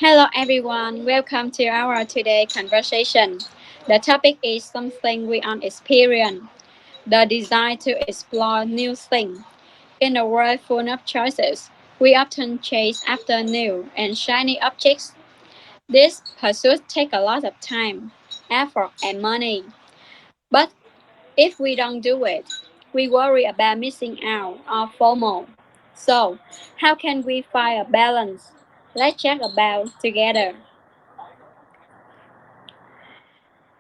Hello everyone, welcome to our today conversation. The topic is something we all experience, the desire to explore new things. In a world full of choices, we often chase after new and shiny objects. This pursuit takes a lot of time, effort and money. But if we don't do it, we worry about missing out or FOMO. So, how can we find a balance? Let's check about together.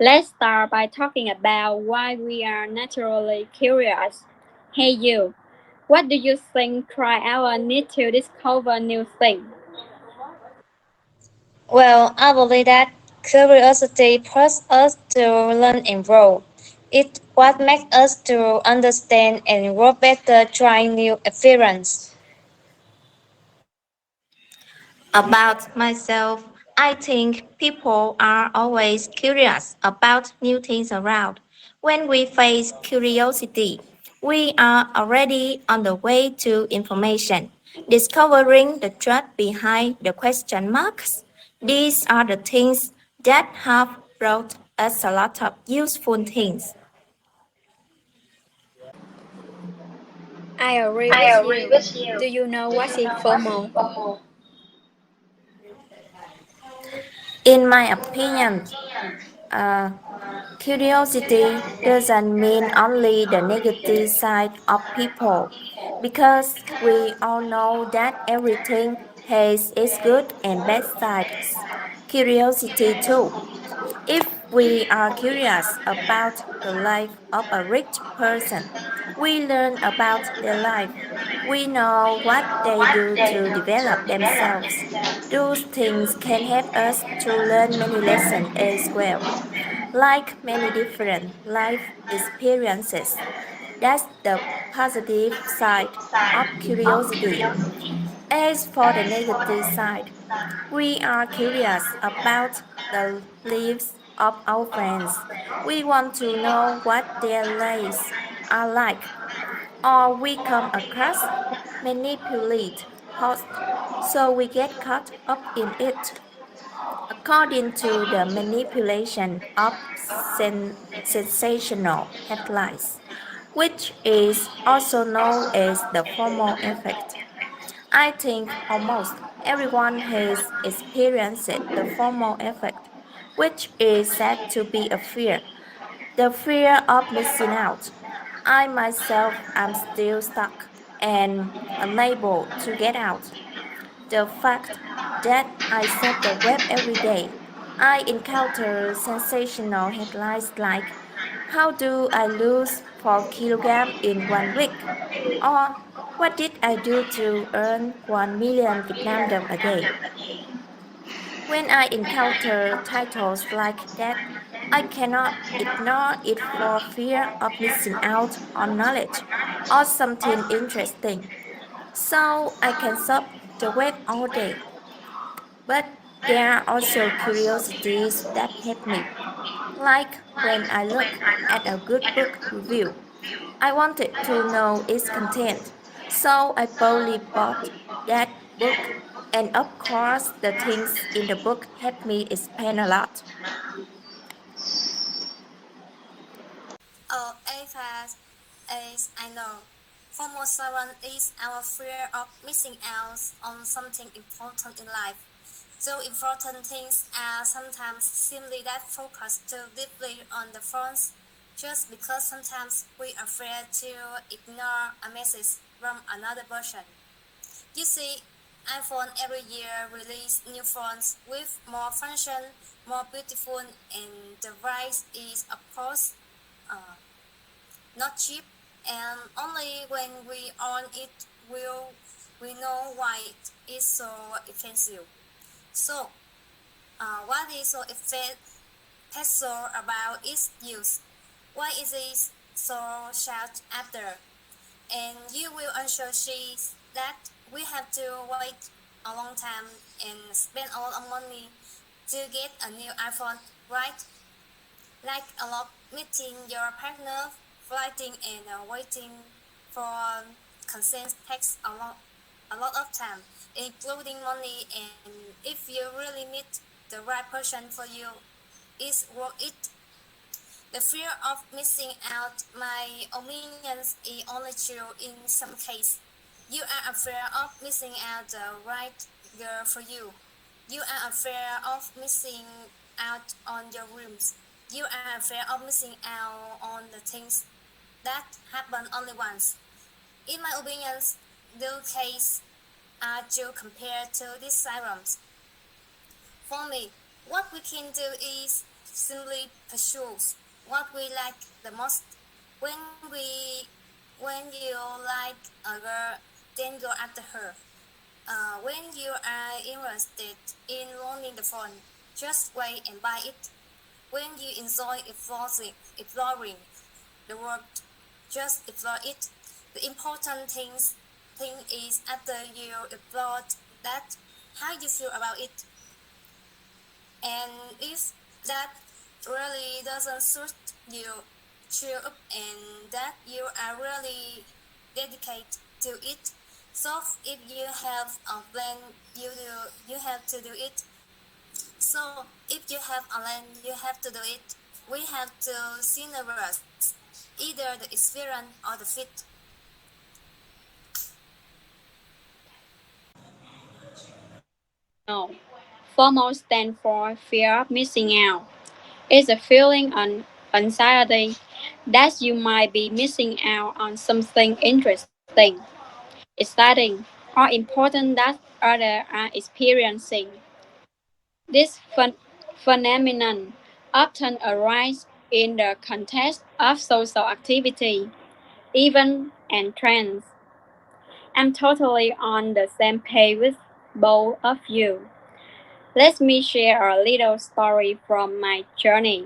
Let's start by talking about why we are naturally curious. Hey you, what do you think drives our need to discover new things? Well, I believe that curiosity pushes us to learn and grow. It's what makes us to understand and grow better trying new experiences. About myself, I think people are always curious about new things around. When we face curiosity, we are already on the way to information, discovering the truth behind the question marks. These are the things that have brought us a lot of useful things. I agree I with agree you. with you. Do you know Do what you is know what is FOMO? FOMO? In my opinion, uh, curiosity doesn't mean only the negative side of people, because we all know that everything has its good and bad sides. Curiosity too. If we are curious about the life of a rich person, we learn about their life. We know what they do to develop themselves. Those things can help us to learn many lessons as well, like many different life experiences. That's the positive side of curiosity. As for the negative side, we are curious about the lives of our friends. We want to know what their lives are like, or we come across manipulate posts, so we get caught up in it. According to the manipulation of sensational headlines, which is also known as the FOMO effect. I think almost everyone has experienced the FOMO effect, which is said to be a fear, the fear of missing out. I myself am still stuck and unable to get out. The fact that I surf the web every day, I encounter sensational headlines like, "How do I lose 4 kilograms in 1 week?" Or, "What did I do to earn 1 million Vietnam dong a day?" When I encounter titles like that, I cannot ignore it for fear of missing out on knowledge or something interesting. So I can surf the web all day. But there are also curiosities that help me, like when I look at a good book review. I wanted to know its content, so I boldly bought that book, and of course, the things in the book helped me expand a lot. As I know, FOMO seven is our fear of missing out on something important in life. So important things are sometimes simply that focus too deeply on the phones, just because sometimes we are afraid to ignore a message from another person. You see, iPhone every year release new phones with more function, more beautiful, and the price is of course uh, not cheap, and only when we own it will we know why it is so expensive. So, what is so special about its use? Why is it so sought after? And you will also see that we have to wait a long time and spend a lot of money to get a new iPhone, right? Like a lot meeting your partner, flighting and waiting for consent takes a lot of time, including money and if you really meet the right person for you, it's worth it. The fear of missing out, my opinions, is only true in some cases. You are afraid of missing out the right girl for you. You are afraid of missing out on your rooms. You are afraid of missing out on the things that happen only once. In my opinions, the case are true compared to these sirens. For me, what we can do is simply pursue what we like the most. When we when you like a girl, then go after her. When you are interested in owning the phone, just wait and buy it. When you enjoy exploring the world, just explore it. The important thing is after you explore that, how you feel about it. And if that really doesn't suit you, cheer up and that you are really dedicated to it. So if you have a plan, you have to do it. So if you have a plan, you have to do it. We have to synergize either the experience or the fit. No. FOMO stands for fear of missing out. It's a feeling of anxiety that you might be missing out on something interesting, exciting, or important that others are experiencing. This phenomenon often arises in the context of social activity, events, and trends. I'm totally on the same page with both of you. Let me share a little story from my journey.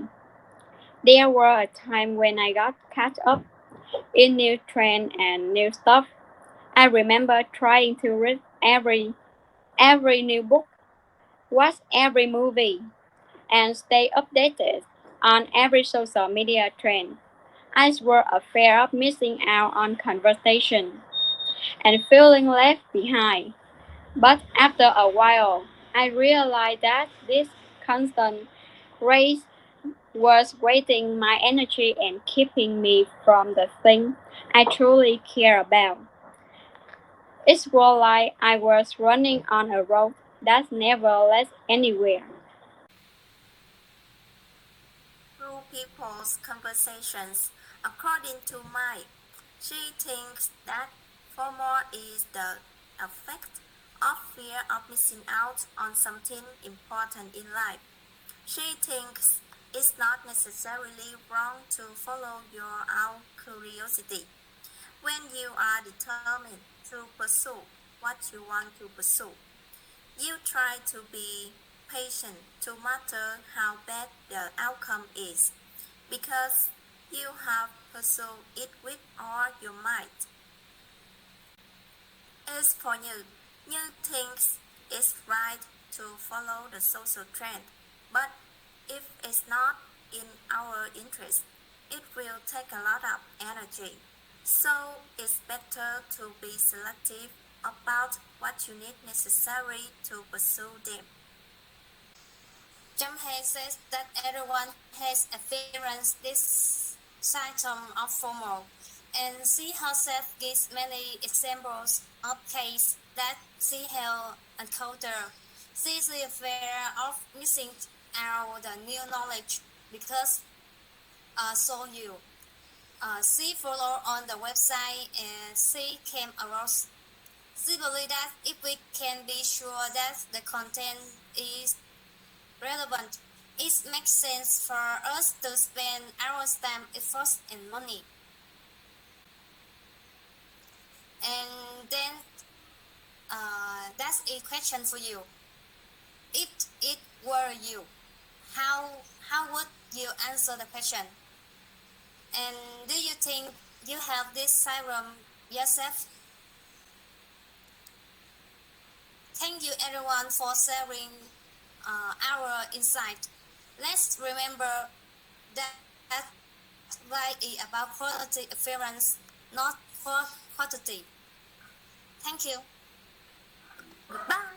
There was a time when I got caught up in new trends and new stuff. I remember trying to read every new book, watch every movie, and stay updated on every social media trend. I was afraid of missing out on conversation and feeling left behind. But after a while, I realized that this constant race was wasting my energy and keeping me from the thing I truly care about. It was like I was running on a road that never led anywhere. Through people's conversations, according to Mai, she thinks that FOMO is the effect of fear of missing out on something important in life. She thinks it's not necessarily wrong to follow your own curiosity when you are determined to pursue what you want to pursue. You try to be patient no matter how bad the outcome is, because you have pursued it with all your might. As for you think it's right to follow the social trend, but if it's not in our interest, it will take a lot of energy. So it's better to be selective about what you need necessary to pursue them. Jamhe says that everyone has experienced this symptom of FOMO, and she herself gives many examples of cases that she has encountered. She is aware of missing out the new knowledge because so you. She followed on the website and she came across. She believes that if we can be sure that the content is relevant, it makes sense for us to spend our time, effort, and money. And then that's a question for you. If it were you, how would you answer the question? And do you think you have this serum yourself? Thank you everyone for sharing our insight. Let's remember that life is about quality appearance, not quantity. Thank you. Goodbye.